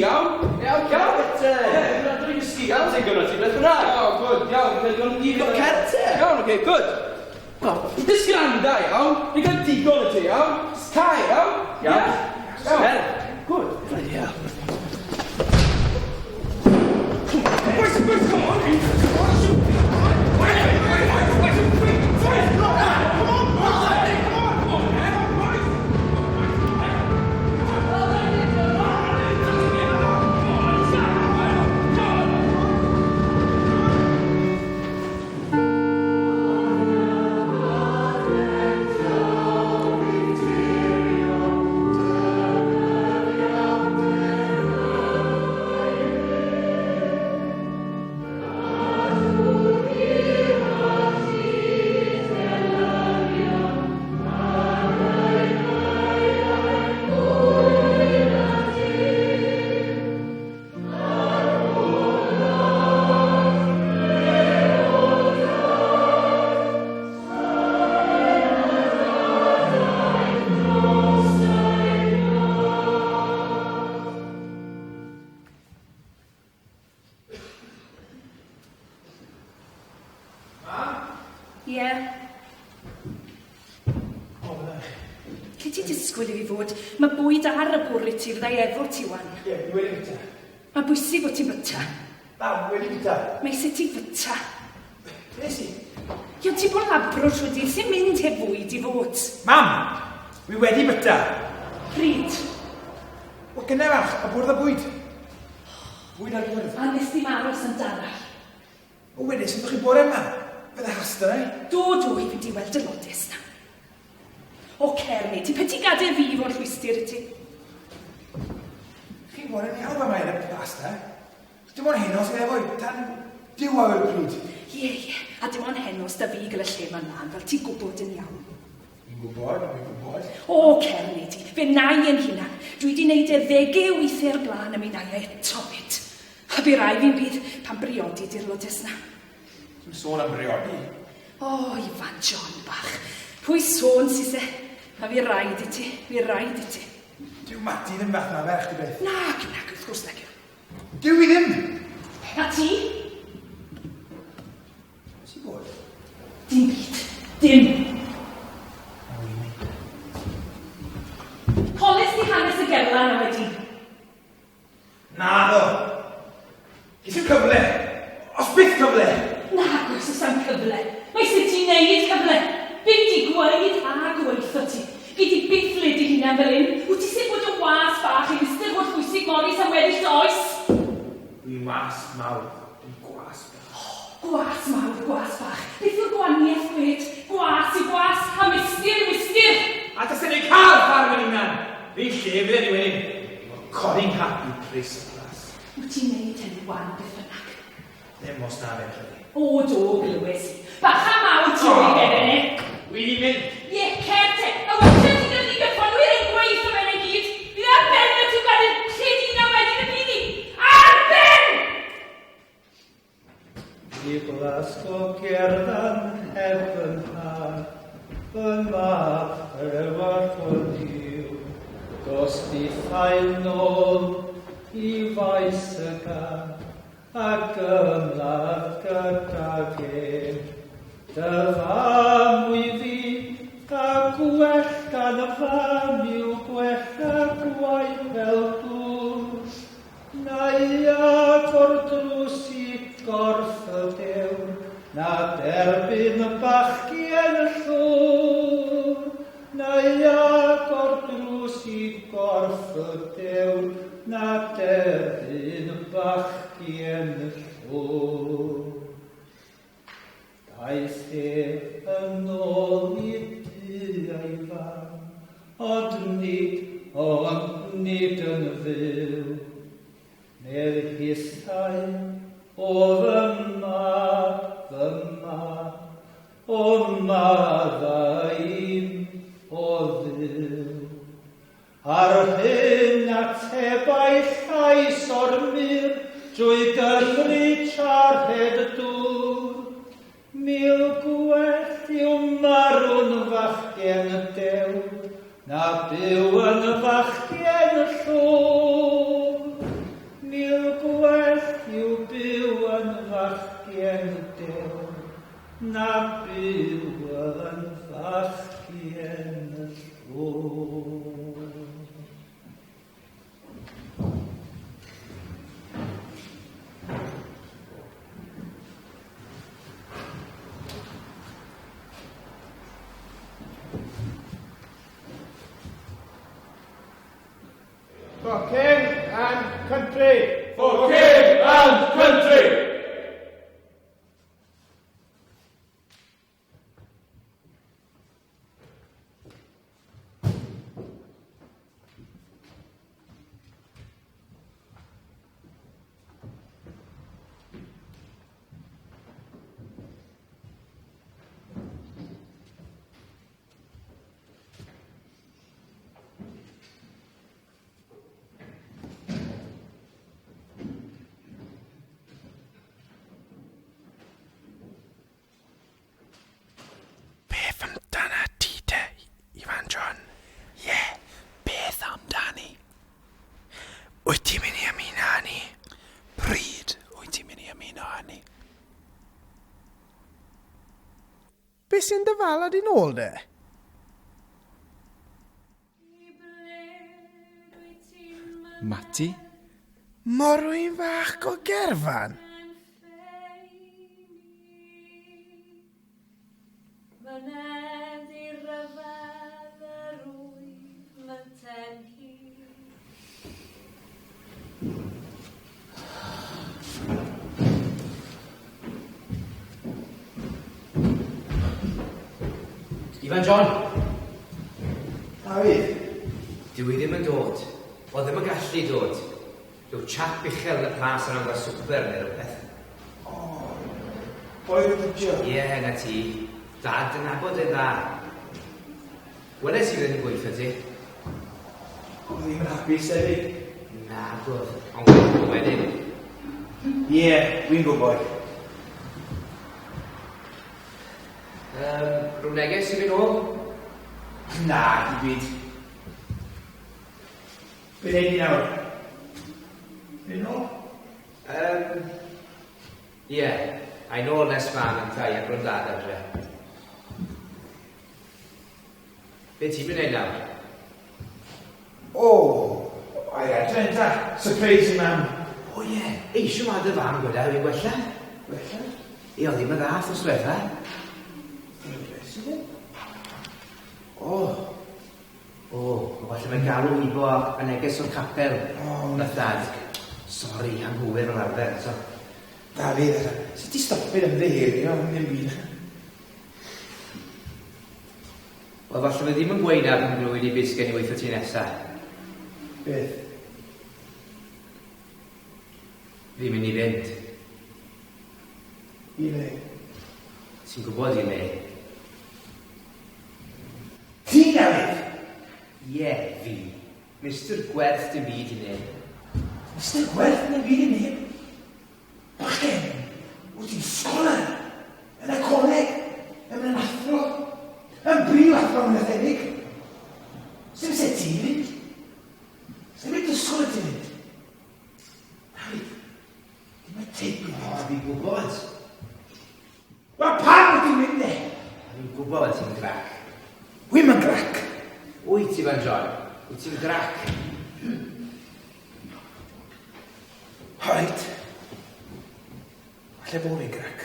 iawn? Iawn. Dwi'n gysgu, iawn, ti'n gynnwys i beth yna. Good, iawn. Got certe? Iawn, oce, good. Wel, i ddysgu rhan da, iawn. Ni'n cael digon o ti, iawn. Cai, iawn? Iawn. Good. Bloody hell. Boys, come on. Mae bwyd ar y bwrdd ti'r ddau efo ti wan. Ie, ni wedi fyta. Mae bwysig bod ti'n fyta. Na, wedi fyta. Mae sut ti'n fyta. Nes i? Iawn, ti'n bod labro trwy dir sy'n mynd heb fwyd i fod. Mam, wi wedi fyta. Pryd? O, gynnau fach, a bwrdd a bwyd. Bwyd ar bwrdd. A nes ti'n aros yn darall. O, wedi, sy'n ddech chi bore yma? Fydde hasta, ei? Do, i fynd i weld y lodus na. O, Cerni, ti peti gadael fi fo'r llwystyr i ti? Chi'n gwybod yn iawn fa mae'n y pasta? Dim ond heno sy'n efo tan diwar y pryd. Ie, a dim ond heno sydd fi gyda lle ma'n lan, fel ti'n gwybod yn iawn. Fi'n gwybod, fi'n gwybod. O, Cerni ti, fe nai yn hunan. Dwi wedi gwneud e 10 weithiau'r blaen am ei nai eto byd. A bu rai fi'n bydd pan briodi di'r lodus na. Ti'n sôn am briodi? O, Ifan John bach. Pwy sôn sy'n se? A fi rhaid i ti, Dyw Mati ddim fath na ferch, di beth? Nag, wrth gwrs nag yw. Dyw i ddim? A ti? Sy'n bod? Dim byd, dim. Polis di hanes y gerlan o wedi. Na ddo. Gysyn cyfle. Os byth cyfle. Nag oes oes am cyfle. Mae sut ti'n neud cyfle. Bydd di gweud a gweith o ti. Gyd i byth led i hunan fel un. Wyt ti sy'n bod y was bach i ystyr bod bwysig Morris am weddill does? Dwi'n was mawr. Dwi'n gwas bach. Gwas mawr, gwas bach. Beth yw'r gwaniaeth gwed? Gwas i gwas, a mistyr. A dysyn ni cael ffarm yn unan. Fi lle fydd yn yw'n un. Codi'n happy pris y glas. Wyt ti'n neud hynny wan beth bynnag? Ddim os na fe chydi. O, do, glywes i. Bacha mawr ti o'i hefyd e. Wedi mynd. Ie, certe. A wedyn ti'n gallu gyffonwyr ein gwaith o fe'n ei gyd. Bydd ar ben na ti'n gadael lledi na wedyn y bydd i. Ar ben! I glasgo gerddon heb yn har, yn map efo'r ffwrdiw. Dos di ffael nôl i faes y gan, ac ymladd gyda gen. Dy fam wyfi a gwell gan y fam yw gwell a gwaith fel dŵr. Nai agor drws i gorff y dew, na derbyn y bachgen y llwr. Nai agor drws i gorff y dew, na derbyn y bachgen y llwr. Daeth yn ôl I dy ei fan, ond nid yn fyw. Ne'r hithau o fy maddau'n o ddiw. Ar hyn atebau llais o'r mur, drwy Gymru charhed dŵr. Mil gwell yw marw'n fachgen y dew, na byw yn fachgen y llwr. fachgen dew, na byw yn fachgen y tro. For king and country! For king and country! Be sy'n dyfalad i'n ôl de? Mati? Morwyn fach o gerfan? Ifan John! David? Dwi ddim yn dod. O ddim yn gallu dod. Rhyw chap uchel yn y plas yn amdda swper neu rhywbeth. O, boi yn dyddio? Ie, na ti. Dad yn abod yn dda. Weles i fynd yn gweithio ti? O, ddim yn hapus hefyd? Na, gwrdd. Ond gwrdd wedyn. Ie, dwi'n gwybod. Rwy'n neges i fynd ôl? Na, di byd. Be neud ni nawr? Fy'n ôl? Ie, a'i nôl nes fan yn tai ac rwy'n dad adre. Be ti'n mynd neud nawr? O, ai adre ta. Surprise i mam. O ie, eisiau ma dy fam gweda fi'n gwella? Gwella? Ie, o ddim yn dda os dwetha. Falle mae'n galw hibo a neges o'r capel. Na dad. Sori, anghywir o'r arfer. So. David, sut ti stopid ymddeherio am ddim byd? Wel, falle fe ddim yn gweud ar yn glwyd i beth gen i weithio ti nesaf. Beth? Fi'n mynd i fynd. I le? Ti'n gwybod i le? Ti, David? Ie, fi. Mr. Gwerth dim byd i ne. Mr. Gwerth dim byd i ne? Bachgen, wyt ti'n sgolar? Yn y coleg? Yn yn athro? Yn brif athro yn y thenig? Sdim se ti fynd? Sdim ei dysgol y ti fynd? David, dim y teip i O, fi'n gwybod. Wel, pan wyt ti'n mynd e? Fi'n gwybod ti'n grac. Wym yn grac. Wyt ti fan John? Wyt ti'n grac? Hoed. Alle fod fi'n grac.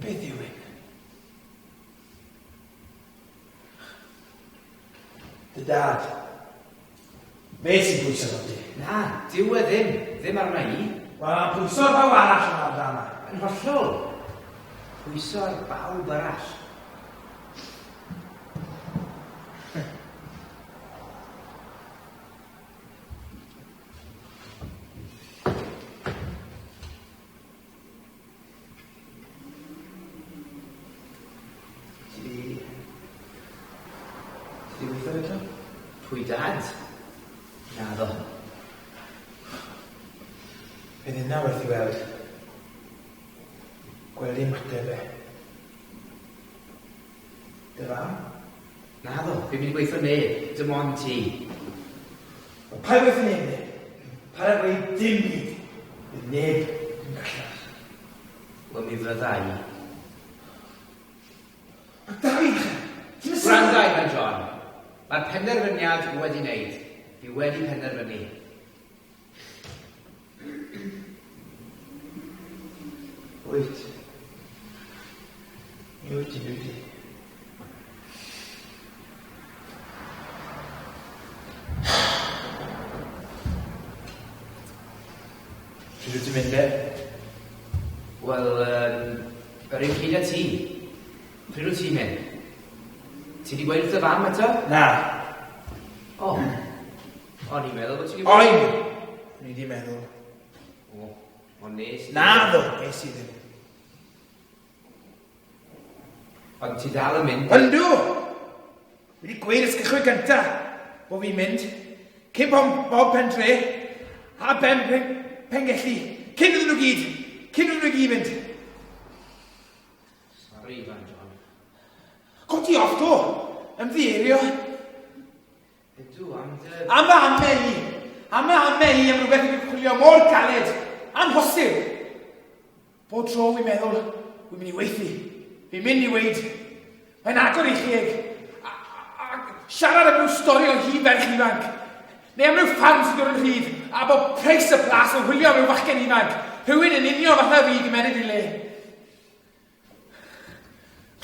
Beth yw un? Dy dad. Be sy'n bwysig o di? Na, diw e ddim. Ddim arna i. Wel, pwyso ar bawb arall yn arda yma. Yn hollol. Pwyso ar bawb arall. Ti wedi gweithio eto? Pwy dad? Na ddo. Bydd hynna werth i weld. Gweld i'n mateb e. Dy fam? Na ddo, fi'n mynd i gweithio neb. Dim ond ti. Pa werth yn neb e? Pa rhaid gweud dim byd Neb yn gallaf. Wel, mi fyddai. Da fi! Gwrandau, Fan John. Mae'r penderfyniad wedi wneud. Fi wedi penderfynu. Wyt. Mi wyt ti'n dweud. Pryd wyt ti'n mynd e? Wel, yr un cyd a ti. Pryd wyt ti'n mynd? Ti wedi gweud wrth y fam eto? Na. O. O'n i'n meddwl bod ti'n Oen! Ni di meddwl. O, o'n nes. Na ddo, es i ddim. Ond ti dal yn mynd? Yndw! Fi wedi gweud ys gychwyn gynta bod fi'n mynd. Cyn bob pen tre, a pen gellu. Cyn iddyn nhw gyd. Cyn iddyn nhw gyd mynd. Sori, Fan John. Codi off do. Ymddierio. Ydw, am dy... Am fy ame i. Am rhywbeth yn chwilio mor galed. Amhosib. Bod tro wi'n meddwl, wi'n mynd i weithi. Fi'n mynd i weid. Mae'n agor i chi eg. A siarad am rhyw stori o hi ferch ifanc. Neu am rhyw ffan sy'n dod yn rhydd. A bod preis y plas yn wylio am rhyw fachgen ifanc. Rhywun yn union fatha fi gymerid i le.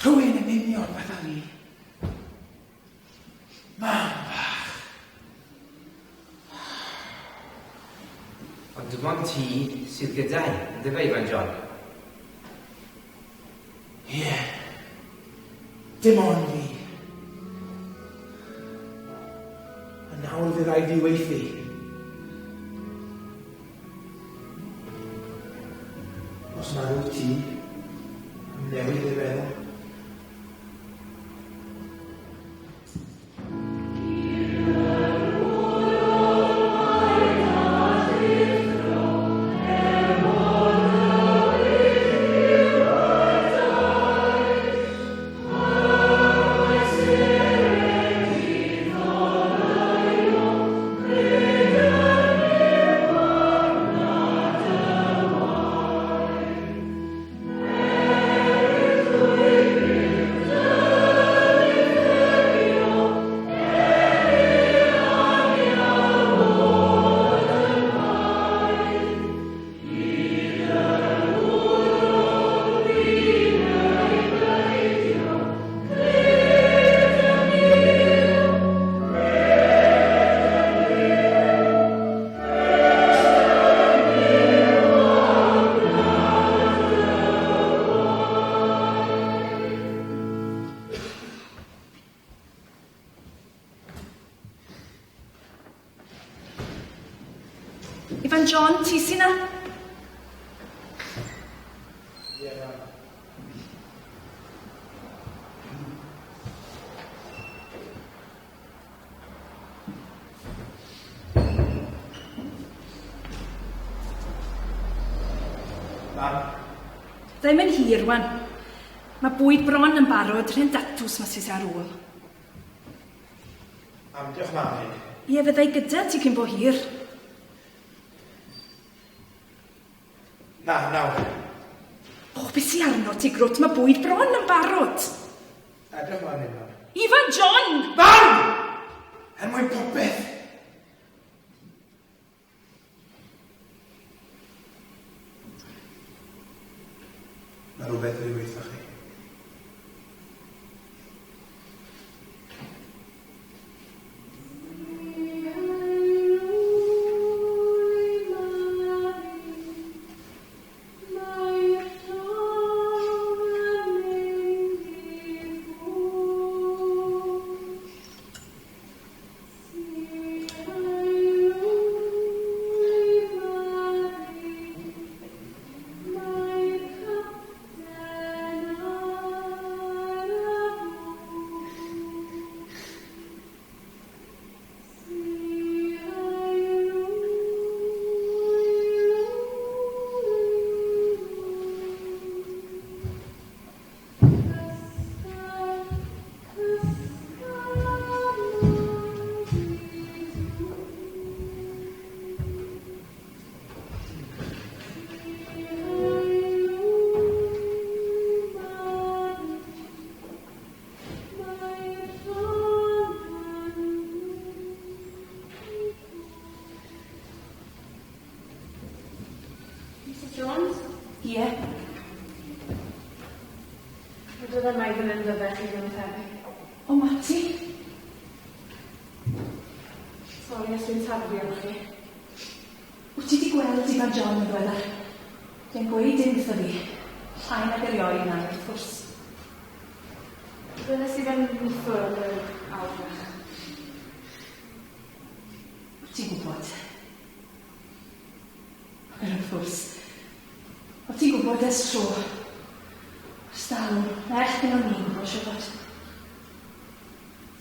Rhywun yn union fatha fi. Mam bach. Ond dim ond ti sydd gyda'i, ynddo fe, Fan John? Ie. Dim ond fi. A nawr fydd rhaid fi weithi. Os na rhyw ti, newid ei feddwl. Ifan John, ti sy'n na? Ddim yn hir, wan. Mae bwyd bron yn barod, rha'n datws mas sy'n ar ôl. Diolch mam hyn. Ie, fyddai gyda ti cyn bo hir. Na, nawr. O, beth sy'n arno ti grwt? Mae bwyd bron yn barod. Diolch mam hyn, mam. Ifan John! Mam! Er mwyn popeth. Mae rhywbeth wedi weithio chi. fan hyn fyddech chi ddim tebyg. O, Mati? Sori os dwi'n tarfu am chi. Wyt ti wedi gweld Ifan John yn ddiweddar? Fe'n gweud dim wrtho fi. Llai nag erioed na, wrth gwrs. Dynes i fe'n wythwr yn yr awrach. Wyt ti'n gwybod? Wrth gwrs. Wyt ti'n gwybod ers tro? Ers dalwm, na echyn o'n ni'n gwybod siwbod.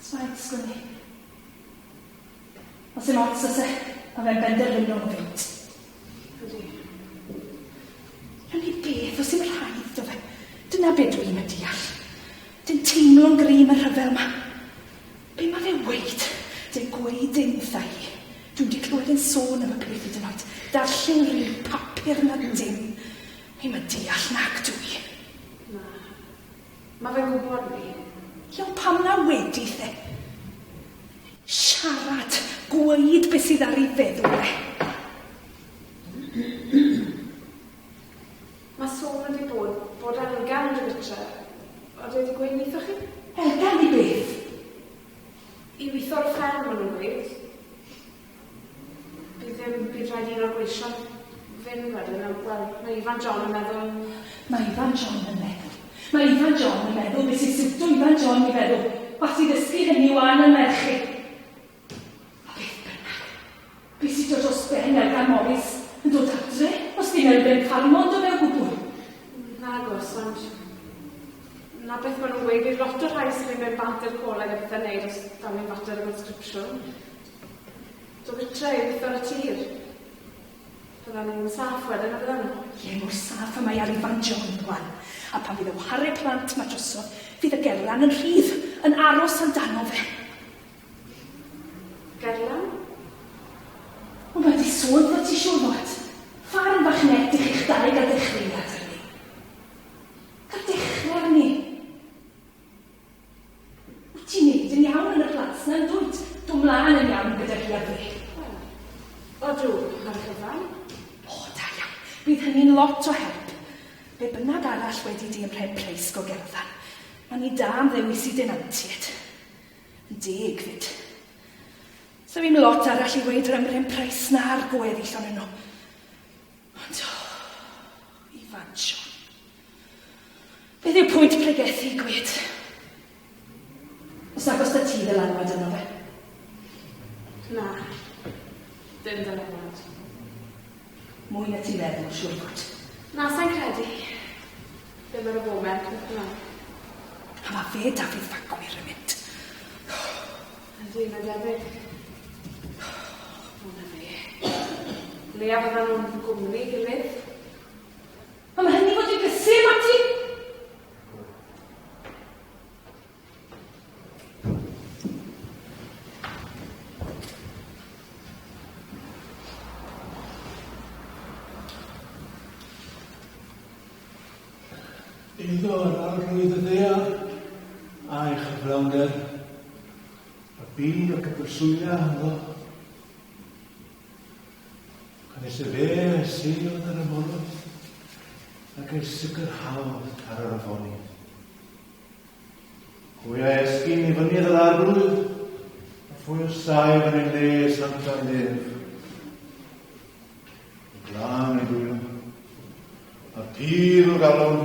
Smaint sgwni. Os ym ots ys a fe'n benderfynu o'n fynd. Ydy. Rhan i beth os ym rhaid do fe. Dyna beth dwi'n yn deall. Dyn teimlo'n grim y rhyfel ma. Be mae fe weid? Dyn gweud dim ddau. Dwi'n wedi clywed yn sôn am y peth hyd yn oed. Darllen rhyw papur na dim. Be mae deall nac dwi. Na. Mae fe'n gwybod ni. Iawn pam na wedi the? Siarad, gweud beth sydd ar ei feddwl e. Mae sôn wedi bod Elgan yn gytre. Oedd wedi gweud neithoch chi? Elgan i beth? I weithio'r fferm yn gweud. Bydd rhaid un o'r gweision fynd wedyn. Wel, mae Ifan John yn meddwl... Mae Ifan John yn meddwl. Mae Ifan John yn meddwl beth sy'n siwto Ifan John i feddwl. Pas i ddysgu hynny wan yn merchu. A beth bynnag. Beth sy'n dod os ben Elgan Morris yn dod adre? Os dim Elben Falmond o mewn gwbl? Nagos, ond... Na beth maen nhw'n gweud, bydd lot o rhai sy'n mynd mewn banter coleg a bethau neud os dan ni'n fater y conscripsiwn. Do bydd treu wrth y tir. Byddan ni'n saff wedyn o byddan nhw. Ie, mor saff y mae ar Ifan John wan. A pan fydd y waharu plant ma drosodd, fydd y Gerlan yn rhydd, yn aros amdano fe. Gerlan? O, mae di sôn fod ti siŵr fod. Ffarn bach net i'ch eich dau gael dechreuad ar ni. Gael dechrau ar ni. Wyt ti'n neud yn iawn yn y plas na'n dwyt? Dwi'n mlaen yn iawn gyda hi a fi. Odw, ar gyfan. O, da iawn. Bydd hynny'n lot o help. Be bynnag arall wedi di ymrhen preis go gerddon. Mae ni da am ddewis i dynantiad. Yn deg fyd. So fi'n lot arall i weid yr ymrhen preis na'r gweddill o'n nhw. Ond o, Ifan John. Beth yw pwynt pregethu i gwed? Os nag os da ti ddylanwad yno fe? Na, dim dylanwad. Mwy na ti'n meddwl, siwr fod. Na, sa'n credu. Ddim ar y foment, beth yna. A mae fe Dafydd Fagwyr yn mynd. Ydy, mae debyg. Hwna fe. Lea fyddan nhw'n gwmni gilydd. A mae hynny fod i'n gysu, Mati? Iddo yr arglwydd y ddear a'i chyflawnder, y byd ac y berswylia ynddo. Cynnes y fe seiliodd ar y morwyd ac ei sicrhawdd ar yr afoni. Pwy a esgyn i fynydd yr arglwydd a phwy o saif yn ei le santa'n ef. Y glan ei dwylo, a pyr o galon,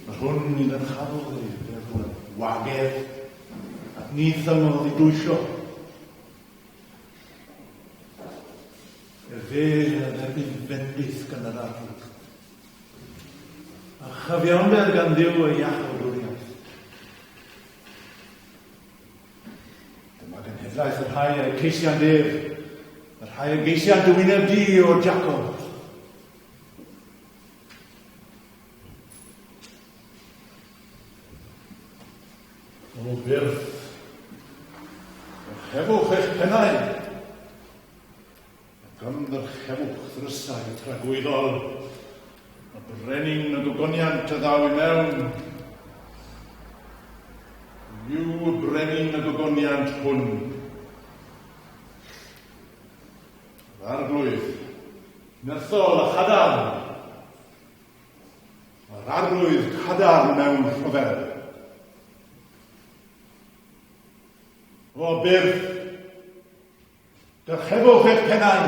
mae hwn i'n ynchafodd ei feddwl wagedd ac nith ymodd i dwysio. Y fe yn erbyn fendith gan yr arglwydd. A chyfiawnder gan Dduw y iach o glwriaeth. Dyma genhedlaeth yr rhai a'i ceisian def, yr rhai a'i geisian dywyneb di o Jacob. O byrth, hefwch eich pennau, ac ymdrchefwch ddrysau y tragwyddol, a brenin y gogoniant y ddaw I mewn. Yw y brenin y gogoniant hwn. Yr arglwydd, nerthol a chadar, a arwydd cadar mewn rhyfel. O byrth, dyrchefwch eich pennau,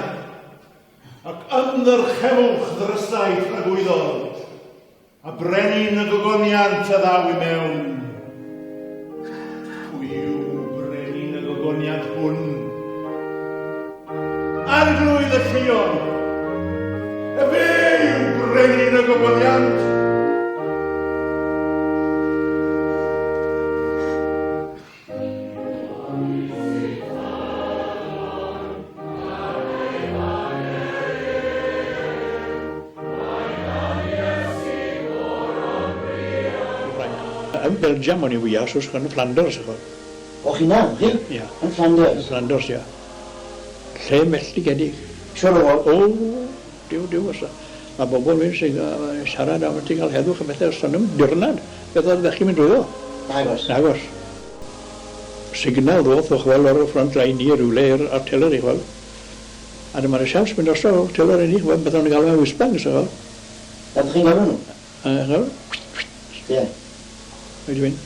ac ymddyrchefwch ddrysau tragwyddol, a brenin y gogoniant a ddaw I mewn. Pwy yw brenin y gogoniant hwn? Arglwydd y llion, y fe yw brenin y gogoniant. Yn Belgium o'n I wyas, os yn Flanders. O chi na, chi? Ia. Yn Flanders? Yn Flanders, ia. Lle melltigedig. Siwr o fod? O, diw osa. Mae bobl mynd sy'n siarad am ti gael heddwch a bethau, os nhw'n dirnad. Beth oedd ddechrau mynd drwyddo? Nagos. Signal ddoth o chwel o'r front line I rhywle i'r artillery chwel. A dyma'r siawns mynd os o artillery ni, chwel, beth o'n gael mewn wisbang, so chwel. Ydych chi'n gael nhw? Chwel? Ie. Wedi mynd.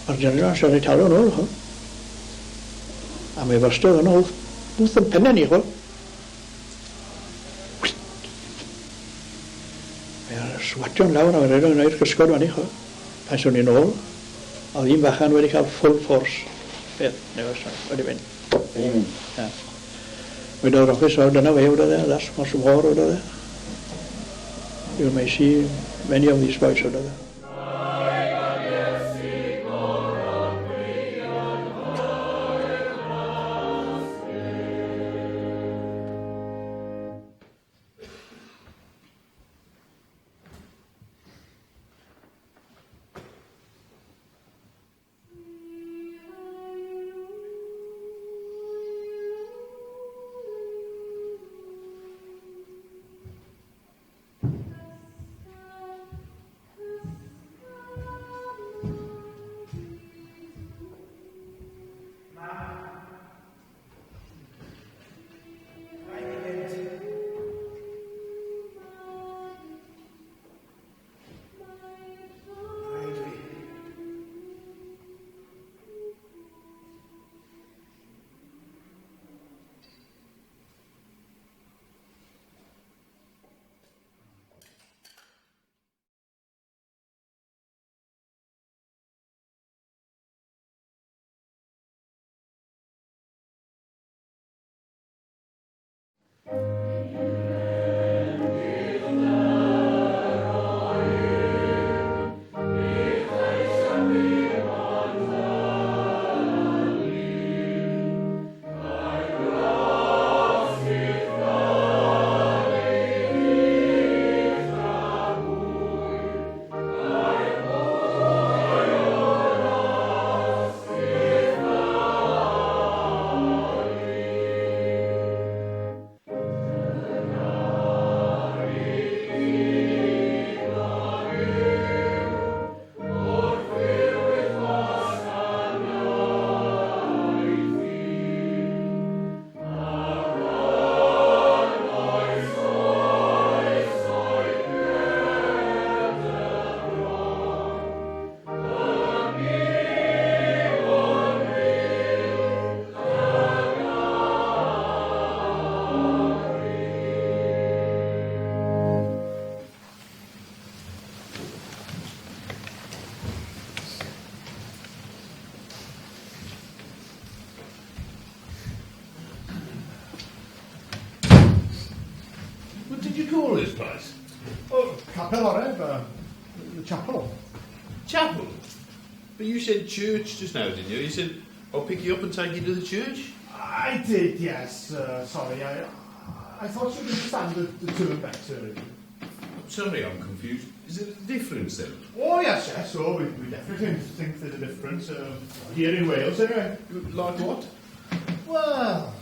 A'r general sy'n ei talon ôl, chwel. A mae fyrstod yno, wrth yn pennau ni, chwel. Mae'r swatio'n lawr a mae'n rhaid o'n gwneud cysgod fan I, chwel. Pan swn i'n ôl, a ddyn fachan wedi cael full force. Beth, wedi mynd. Wedi mynd. Ia. Wedi o'r office o dyna fe wedi dde, las mas o mor wedi dde. You'll may see many of these boys wedi dde. Call this place? Oh, Capel Bangor, the chapel. Chapel? But you said church just now, didn't you? You said, I'll pick you up and take you to the church? I did, yes. Sorry, I thought you'd understand the term better. Sorry, I'm confused. Is there a difference then? Oh, yes. Oh, we definitely think there's a difference. Here in Wales, anyway. Like what? Well,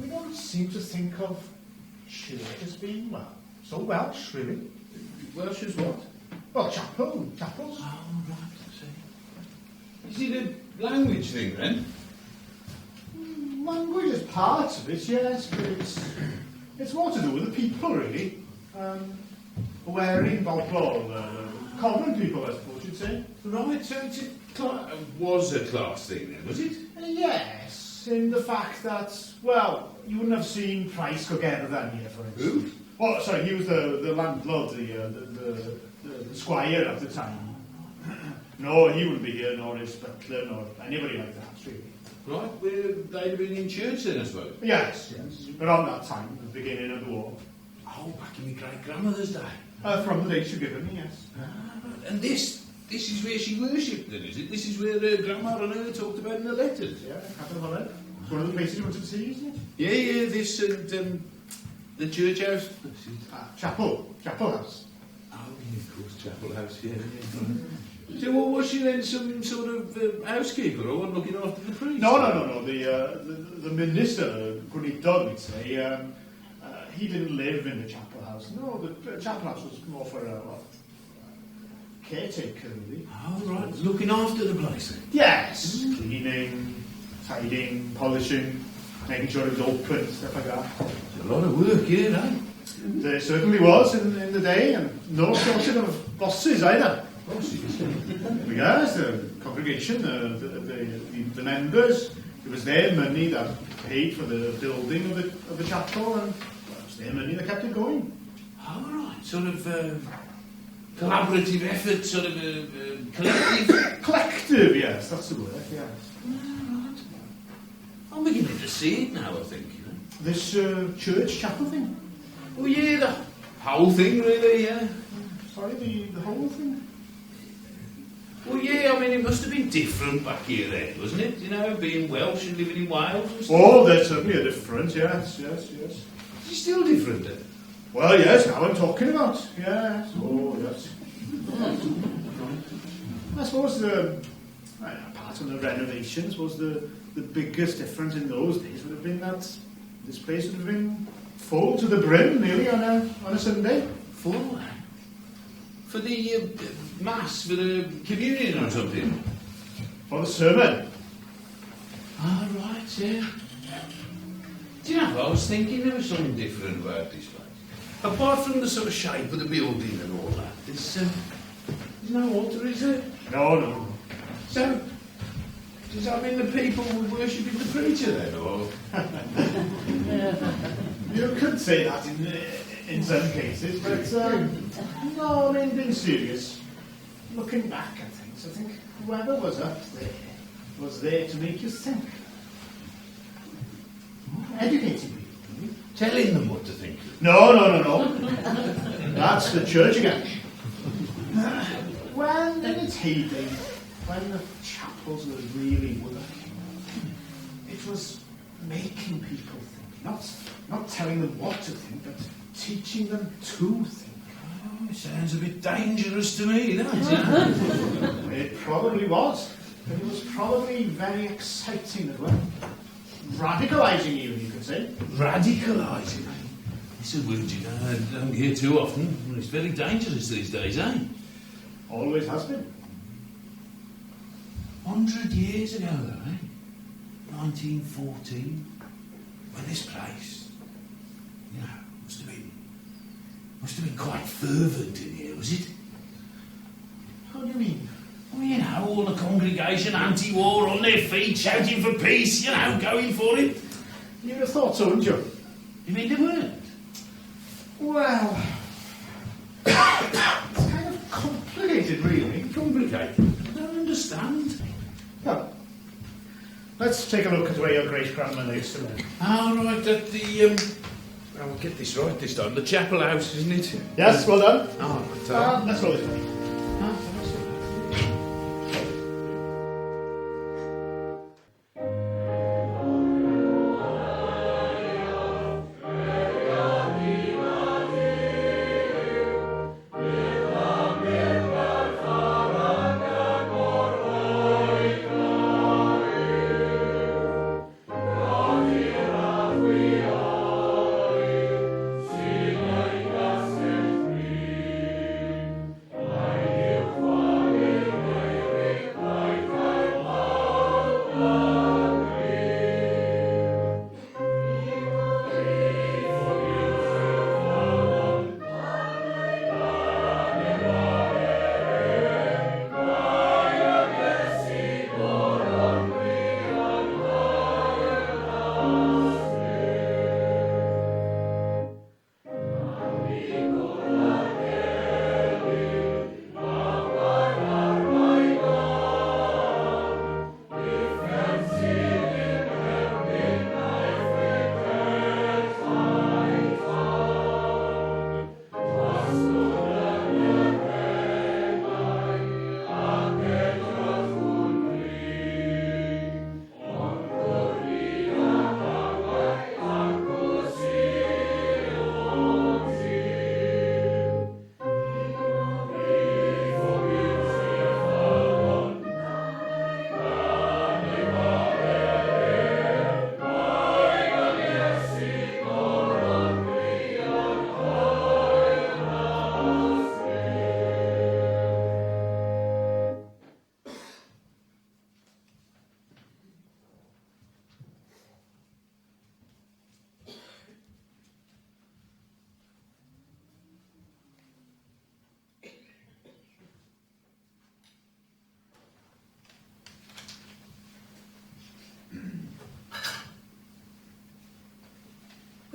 we don't seem to think of church as being, well, so Welsh, really. Welsh as what? Well, chapels. Oh, right, I see. Is it a language thing, then? Language is part of it, yes, but it's more to do with the people, really. wearing bobl, common people, I suppose you'd say. Right, so it was a class thing then, was it? Yes, in the fact that, well, you wouldn't have seen Price go together then here, for instance. Who? Oh, sorry, he was the landlord, the squire at the time. No, he wouldn't be here, nor his butler, nor anybody like that, really. Right, they'd have been in church then, I suppose? Yes. Around that time, the beginning of the war. Oh, back in my great-grandmother's day? From the dates you've given me, yes. And this is where she worshipped then, is it? This is where Grandma and her talked about in the letters? Yeah, Capel Bangor. It's one of the places you wanted to see, isn't it? Yeah, this and the church house. Chapel House. Oh, yeah, of course, Chapel House, yeah. So what was she then, some sort of housekeeper or one looking after the priest? No. The minister, Gwynidog, we'd say, he didn't live in the chapel house. No, the chapel house was more for a caretaker, really. Oh, right, looking after the place then? Yes, cleaning, tidying, polishing, making sure it was open, stuff like that. It's a lot of work, yeah, no? There certainly was in the day, and no shortage of bosses either. Yes, the congregation, the members, it was their money that paid for the building of the chapel, and it was their money that kept it going. All right, sort of collaborative effort, sort of collective. Collective, yes, that's the word. Yes. Right. I'm beginning to see it now, I think. You know. This church chapel thing. Oh yeah, the whole thing, really. Yeah. Sorry, the whole thing. Well, yeah, I mean, it must have been different back here then, wasn't it? You know, being Welsh and living in Wales and stuff. Oh, there's certainly a difference, yes. Is it still different then? Well, yes, now I'm talking about. Yes. Oh, yes. I suppose apart from the renovations, was the biggest difference in those days would have been that this place would have been full to the brim, nearly, on a Sunday. Full? For the mass, for the communion or something? For the sermon. Ah, right, yeah. Do you know, I was thinking there was something different about this place. Apart from the sort of shape of the building and all that, there's no altar, is there? No. So, does that mean the people were worshipping the preacher then, or? You could say that in some cases, but no, I mean, being serious, looking back at things, I think whoever was up there was there to make you think. Educating people. Telling them what to think. No. That's the church again. When in its heyday, when the chapels were really working, it was making people think, not telling them what to think, but teaching them to think. Oh, it sounds a bit dangerous to me, doesn't it? It probably was, but it was probably very exciting as well. Radicalising even, you could say. Radicalising? It's a word you don't hear too often. It's very dangerous these days, eh? Always has been. 100 years ago, though, eh? 1914. When this place, you know, must have been quite fervent in here, was it? How do you mean? Well, you know, all the congregation anti-war on their feet, shouting for peace, you know, going for it. You'd have thought so, wouldn't you? You mean they weren't? Well, it's kind of complicated, really. Complicated? I don't understand. Well, let's take a look at where your great-grandmother used to live. Oh, right, at the, I'll get this right this time. The chapel house, isn't it? Yes, well done. Oh, let's go this way.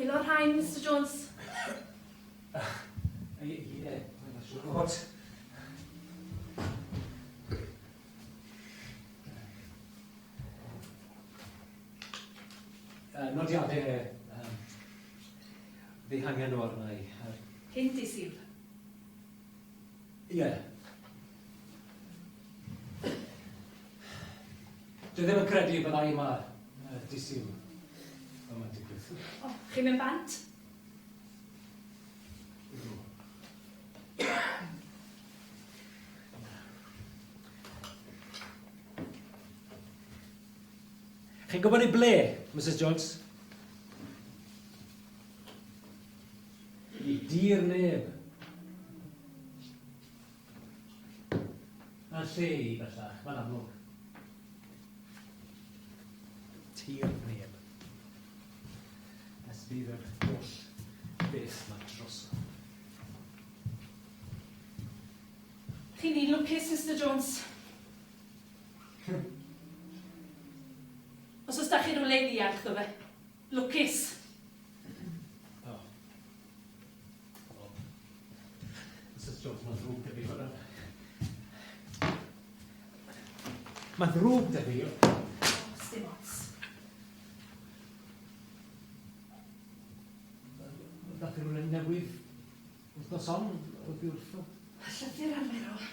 Hwyl o'r rhain, Mr Jones. Ie, mae'n siŵr bod. Nodiadau ddihangen o'r nai. Cynt i sydd. Ie. Dwi ddim yn credu byddai yma disil yma'n digwydd. O, chi'n mynd bant? Chi'n gwybod i ble, Mrs Jones? I dir neb. A'n lle i bellach, mae'n amlwg. Tir neb. Nes bydd yr goll beth mae'n troso. Chi'n un lwcus, Mr Jones. Os oes da chi rhywle i ddianc ddo fe? Lwcus. Mrs Jones, mae'n ddrwg dy fi hwnna. Mae'n ddrwg dy fi. Sdim ots. Dath i rhywle newydd wythnos on o ddiwrthol. Llythyr arferol.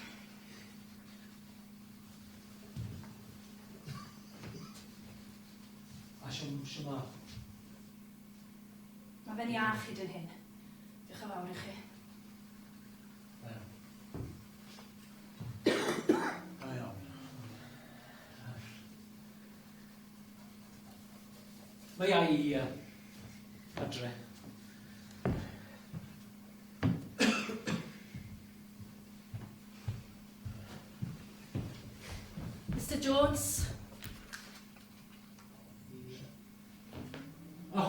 Siwm ma. Mae fe'n iach hyd yn hyn. Diolch yn fawr i chi. Da iawn. Mae ai i adre. Mr Jones. O!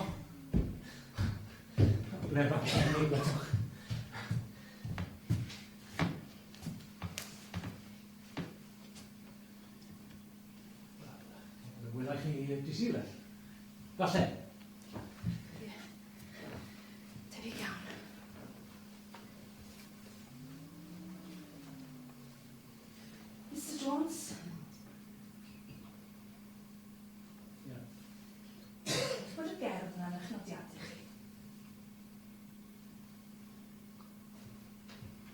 Ble fa chi'n ei gwedwch? Wylai chi disileth? Falle? Ie. Tebyg iawn. Mr Jones? Bod y gerdd yna'n eich nodiadau chi?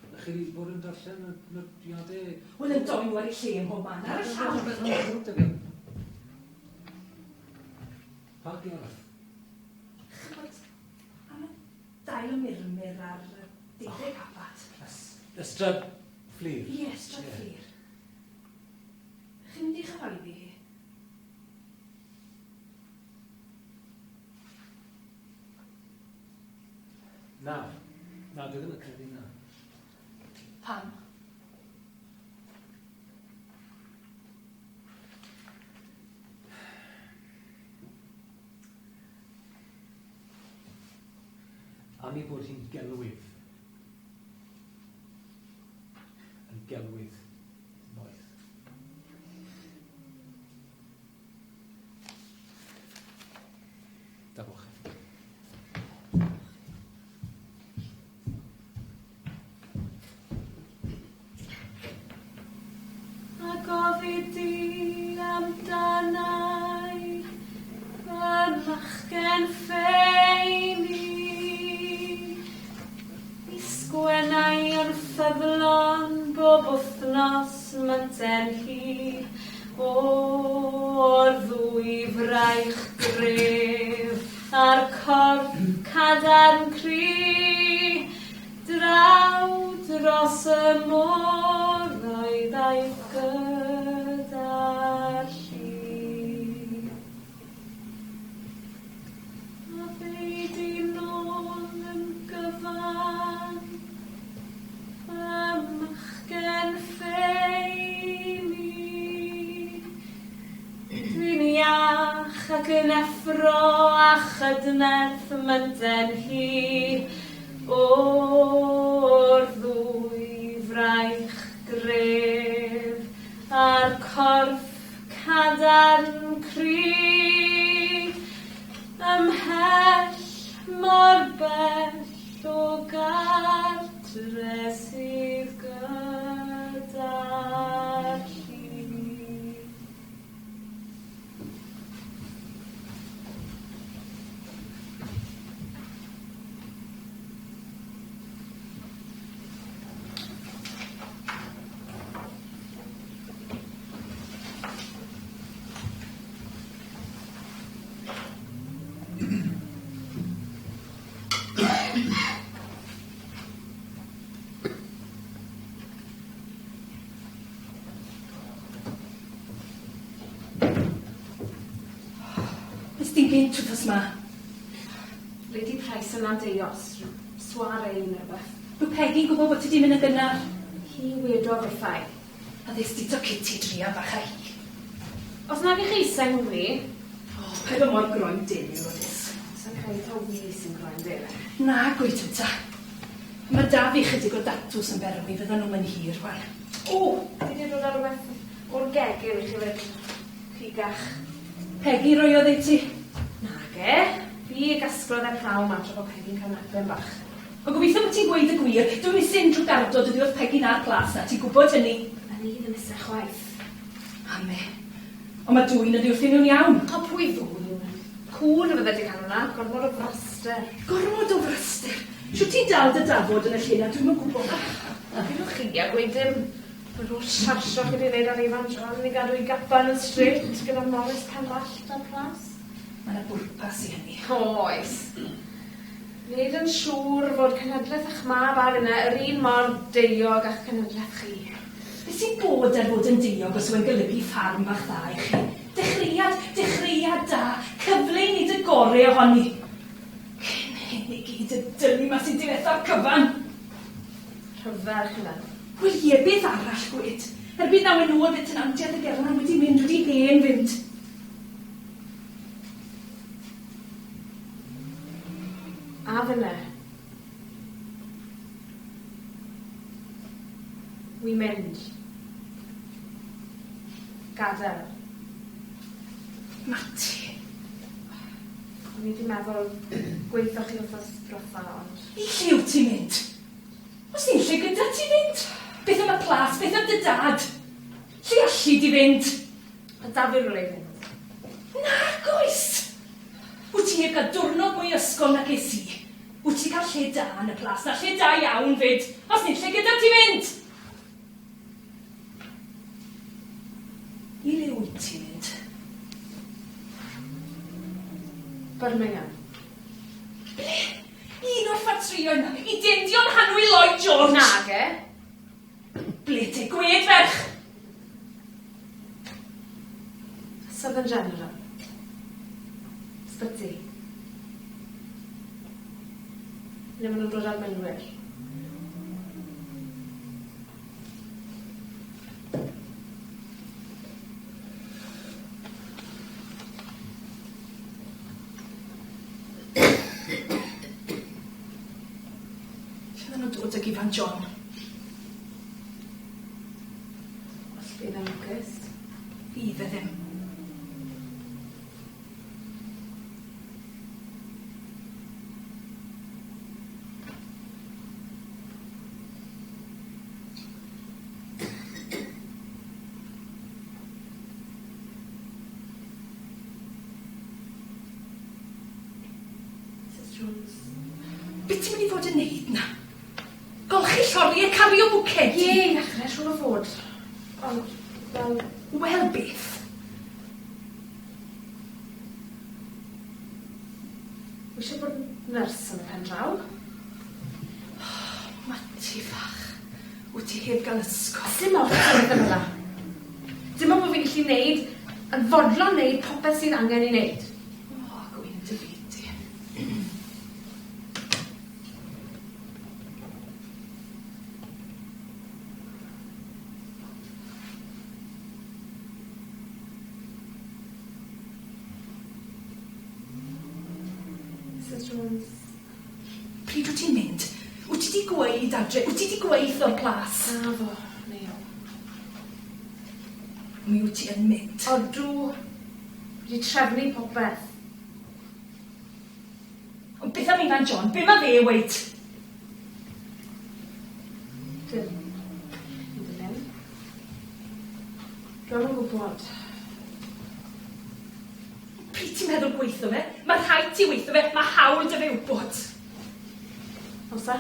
Ydych chi wedi bod yn darllen y nodiadau? Wel, yn doi war i lle ym mhob man ar y llaw. Pa gerdd? Chybod, am y dail o murmur ar deiddau capat. Ystrad fflir? Ie, ystrad fflir. Chi'n mynd i chyhoeddi hi? Na, dwi ddim yn credu na. Pam? Am ei bod hi'n gelwydd. Yn gelwydd noeth. Dafwch. Gofid di amdanau y machgen ffeini I sgwennau yn ffyddlon bob wythnos mynten hi o'r ddwy fraich gref a'r corff cadarn cri draw dros y môr oedd a'i gyda'r lli. A feid I nôl yn gyfan y machgen ffeini. Dwi'n iach ac yn effro a chydneth mynten hi o'r ddwy fraich gref a'r corff cadarn cri ymhell mor bell o gartre sydd gyda chi. Dim gynt wrthos ma. Lady Price yna deios, swar ein neu rhywbeth. Rwy'n Peggy'n gwybod bod ti di mynd yn gynnar. Hi wedo bethau. A ddys ti to Kitty dria bach a hi. Os na fi chi seng fi... Paid o mor groen dyn yw odys. Sa'n cael ta wy sy'n groen dyn. Na, gweud ynta. Mae da fi chydig o datws yn berwi, fydden nhw'n mynd hir, wan. O, di ni dod ar rhywbeth o'r gegin i chi fyd. Pigach. Peggy roi o ddeu ti. Nage, fi gasglodd e'r praw ma tra bod Peggy'n cael napen bach. O gobeithio bod ti'n gweud y gwir, dwi'n mis unrhyw gardod ydy oedd Peggy na'r plas na, ti'n gwybod hynny? A ni ddim eisiau chwaith. Ame. Ond mae dwy'n ydy wrthyn nhw'n iawn. O, pwy ddwy'n? Cwn y fydde di cael hwnna, gormod o fraster. Gormod o fraster? Siw ti'n dal dy dafod yn y llun a dwi'n mynd gwybod. Gwydwch chi a gweud dim. Mae'n rho'r siarsio chi di wneud ar Ifan John i gadw i gapan yn straight gyda Morris Penrallt ar plas. Mae yna bwrpas i hynny. Oes. Wneud yn siŵr fod cenhedlaeth eich mab ar yna yr un mor deuog a'ch cenhedlaeth chi. Beth sy'n bod ar fod yn deuog os yw'n golygu ffarm bach dda i chi? Dechreuad da, cyfle i wneud y gorau ohoni. Cyn hyn i gyd y dynnu ma sy'n diwetha'r cyfan. Rhyfel chyna. Wel ie, beth arall gwed? Erbyn naw yn ôl fydd tenantiaeth y gerlan wedi mynd wedi hen fynd. A fyna. Wi mynd. Gadael. Mati. O'n i wedi meddwl gweithio chi wrthos drotha, ond... I lle wyt ti'n mynd? Os ni'n lle gyda ti fynd? Beth am y plas, beth am dy dad? Lle allu di fynd? A da fi rwy'n fynd. Nag oes! Wyt ti heb gael diwrnod mwy ysgol nag es i? Wyt ti cael lle da yn y plas, na lle da iawn fyd? Os ni'n lle gyda ti fynd? I le wyt ti fynd? Birmingham. Ble? Un o'r ffatrïon na, i dendion Hanwy Lloyd George. Nage. Ble te gwed ferch? Southern General. Sbyty. Le maen nhw'n dod ar mynwyr. Lle nhw'n dod ag Ifan John? Os bydd yn lwcus. Fydd e ddim. Beth ti'n mynd i fod yn neud na? Golchi lloriau, cario bwcedi? Ie, ddechrau, siŵr o fod. Ond, fel... Wel, beth? Wi eisiau bod nyrs yn y pen draw. Mati fach. Wyt ti heb gael ysgol? Dim o'r sydd yn yna. Dim ond bod fi'n gallu neud, yn fodlon neud popeth sydd angen i neud. O, gwyn dy fyd di. Mrs Jones. Pryd wyt ti'n mynd? Wyt ti di gweud adre? Wyt ti di gweith o'r plas? Na fo, neu o. Mi wyt ti yn mynd? Odw. Wedi trefnu popeth. Ond Beth am ifan John? Be mae fe weid? Dim. Dim. Rwy'n gwybod. Pryd ti'n meddwl gweithio fe? Mae rhaid ti weithio fe, mae hawl dy fe wybod. Osa?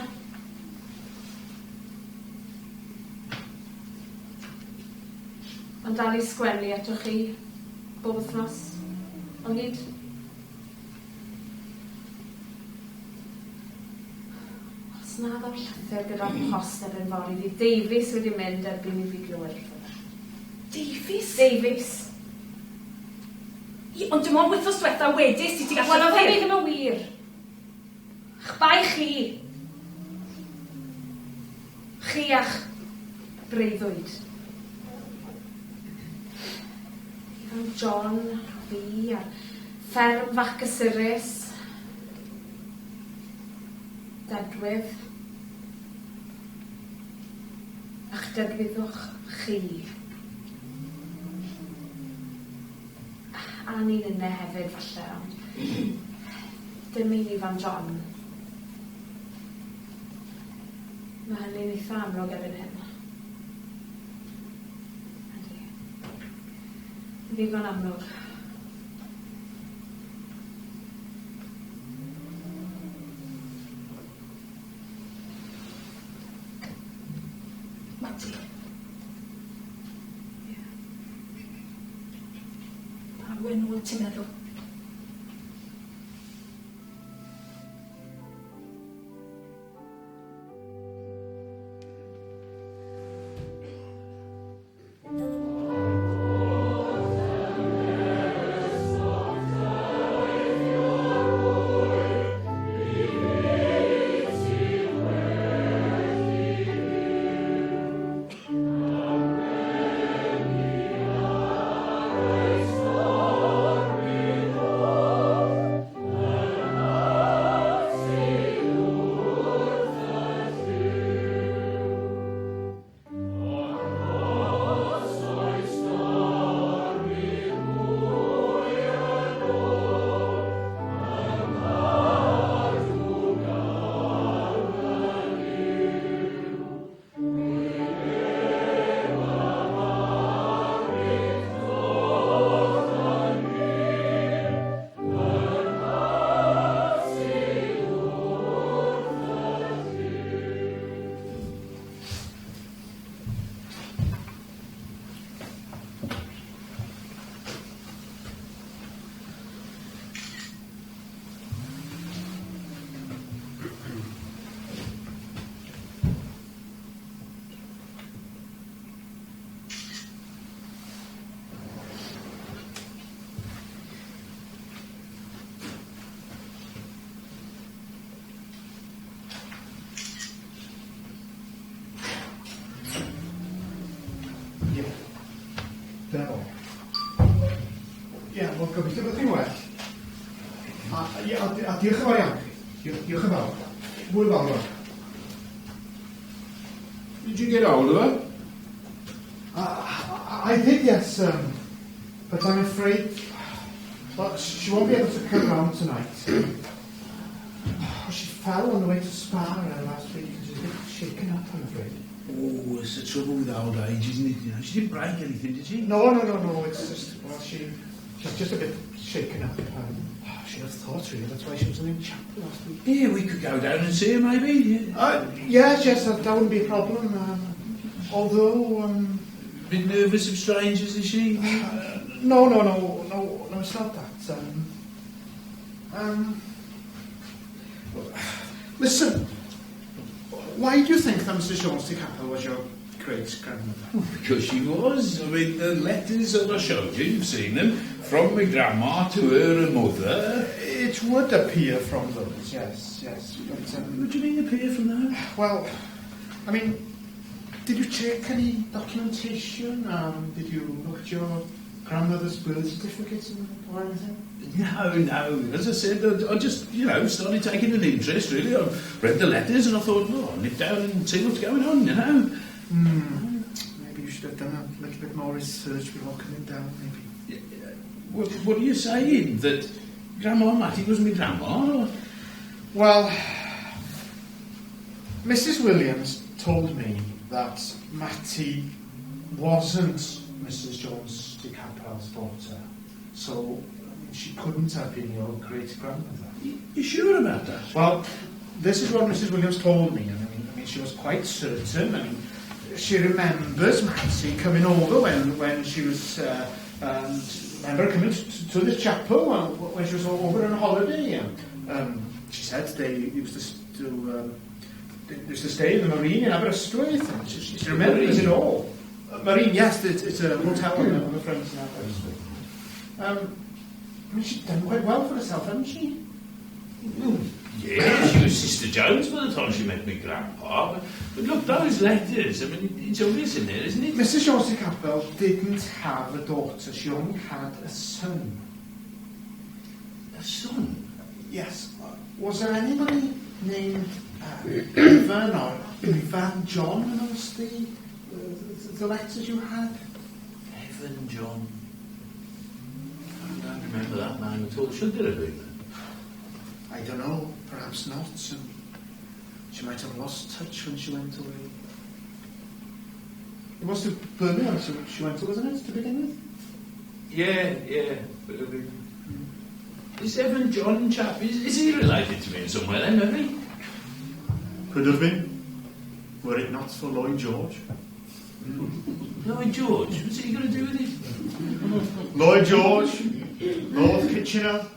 Ond dal i sgwennu atoch chi bob wythnos o hyd. Os na ddam llythyr gyda'r post erbyn fory, fi Davies wedi mynd erbyn i fi glywed wrtho fe. Davies? Davies. Ond dim ond wythnos diwetha wedys ti gallu... Wel, oedd hynny ddim yn wir. Bai chi. Chi a'ch breuddwyd. Ifan John, fi, a fferm fach gysurus. Dedwydd. A'ch dedwyddwch chi. A ni'n yna hefyd, falle, ond dim un ifan John. Mae hynny'n eitha amlwg erbyn hyn. Ydy. Ddigon amlwg. Mati. When will ti'n meddwl? Wel, gobeithio bod chi'n well. A diolch yn fawr iawn. Diolch yn fawr. Mwy fawr iawn. Did you get hold of her? I did, yes. But I'm afraid... Well, she won't be able to come round tonight. She fell on the way to Spa last week and she's a bit shaken up, I'm afraid. Oh, it's the trouble with old age, isn't it? You know, she didn't break anything, did she? No. It's just, well, she's just a bit shaken up. She had thoughts, really. That's why she was in chapel last week. Yeah, we could go down and see her, maybe. Yes, that wouldn't be a problem. Although, bit nervous of strangers, is she? No, it's not that. Listen, why do you think that Mr. Jones de Capel was your great-grandmother? Well, because she was. I mean, the letters that I showed you, you've seen them, from my grandma to her mother. It would appear from those, yes. But, what do you mean appear from that? Well, I mean, did you check any documentation? Did you look at your grandmother's birth certificates or anything? No. As I said, I just, started taking an interest, really. I read the letters and I thought, well, I'll nip down and see what's going on, Maybe you should have done a little bit more research before coming down, maybe. What are you saying? That Grandma Matty was my grandma? Well, Mrs. Williams told me that Matty wasn't Mrs. Jones de Capel's daughter, so she couldn't have been your great-grandmother. You sure about that? Well, this is what Mrs. Williams told me. I mean, she was quite certain. I mean, she remembers Matty coming over when she was, remember coming to the chapel when she was over on holiday. She said they used to stay in the Marine in Aberystwyth, and she remembers it all. Marine, yes, it's a hotel on the front in Aberystwyth. I mean, she's done quite well for herself, hasn't she? Yeah, she was Sister Jones by the time she met my grandpa. But look, those letters, I mean, it's obvious in there, isn't it? Mrs. Jones de Capel didn't have a daughter, she only had a son. A son? Yes. Was there anybody named Ivan or Ivan John amongst the letters you had? Evan John. I don't remember that name at all. Should there have been? I don't know, perhaps not. She might have lost touch when she went away. It must have Birmingham she went to, wasn't it, to begin with? Yeah. But, this Evan John chap, is he related to me in some way then, maybe? Could have been, were it not for Lloyd George. Lloyd George? What's he got to do with it? Lloyd George, Lord Kitchener,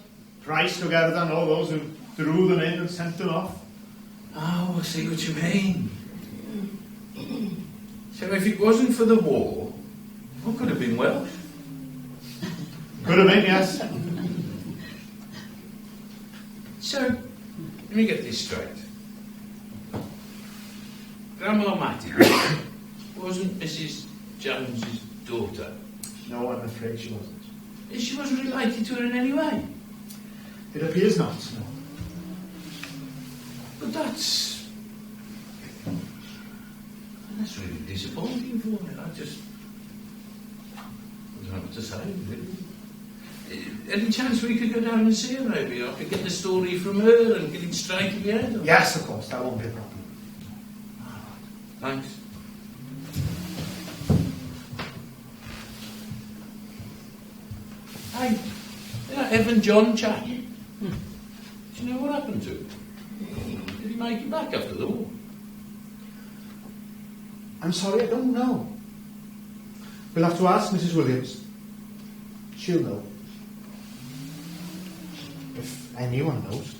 Price together and all those who threw them in and sent them off. Oh, I see what you mean. So if it wasn't for the war, what could have been Welsh? Could have been, yes. So, let me get this straight. Grandma Matty wasn't Mrs. Jones's daughter? No, I'm afraid she wasn't. She wasn't related to her in any way? It appears not, no. But that's really disappointing for me. I don't know what to say, really. Any chance we could go down and see her, maybe? I could get the story from her and get it straight in the head? Yes, of course, that won't be a problem. Thanks. Hey, that Evan John chap. Do you know what happened to him? Did he make it back after the war? I'm sorry, I don't know. We'll have to ask Mrs. Williams. She'll know. If anyone knows.